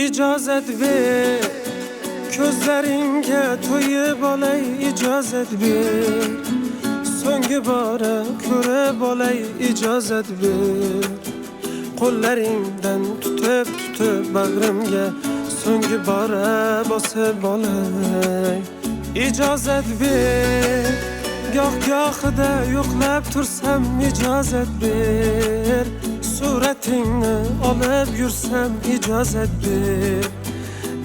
icazet ver, gözleringe toyup olay icazet ver. So'nggi bora ko'rib olay icazet ver. Qo'llaringdan tutib bag'rimga so'nggi bora bosib olay icazet ver. Goh-gohida yo'qlab tursam icazet ver. Suratingni olib yursam icazet ver.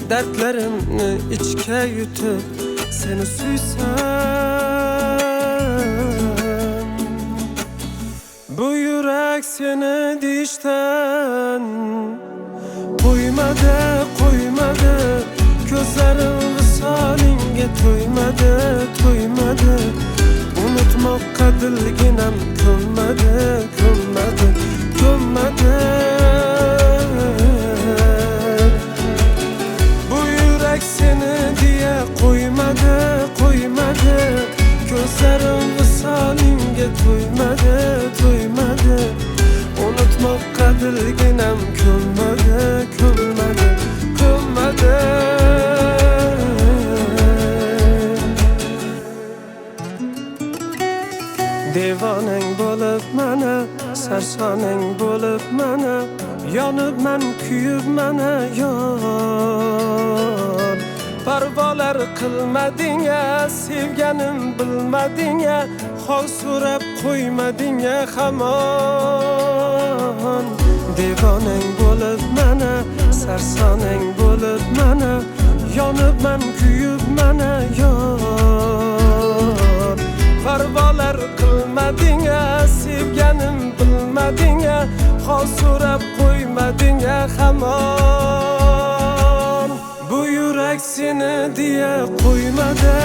Dertlerimni içke yutib seni suysam, bu yürek seni dişten qo'ymadi, qo'ymadi. Gözlerim visolinga to'ymadi. Unutmoqqa dilginam ko'nmadi. Bu yürek seni diye qo'ymadi. Gözlerim visolinga to'ymadi. Unutmoqqa dilginam ko'nmadi. Devanang bo'lib mana, sarsanang bo'lib mana, yonib man kuyib mana yor. Parvolar qilmading-a, sevganim bilmading-a, hol so'rab qo'ymading-a hamon. Devanang bo'lib mana, sarsanang bo'lib mana, yonib man kuyib mana yor. Parvolar qilmading-a, sevganim bilmading-a, hol so'rab qo'ymading-a hamon. Bu yürek seni diye qo'ymadi.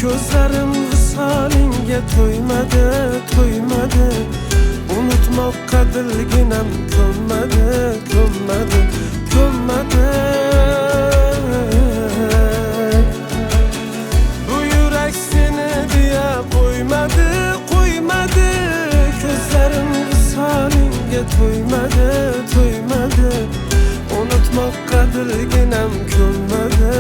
Gözlerim visolinga to'ymadi. Unutmoqqa dilginam ko'nmadi. Bu yürek seni diye qo'ymadi. Gözlerim visolinga to'ymadi. Unutmoqqa dilginam ko'nmadi.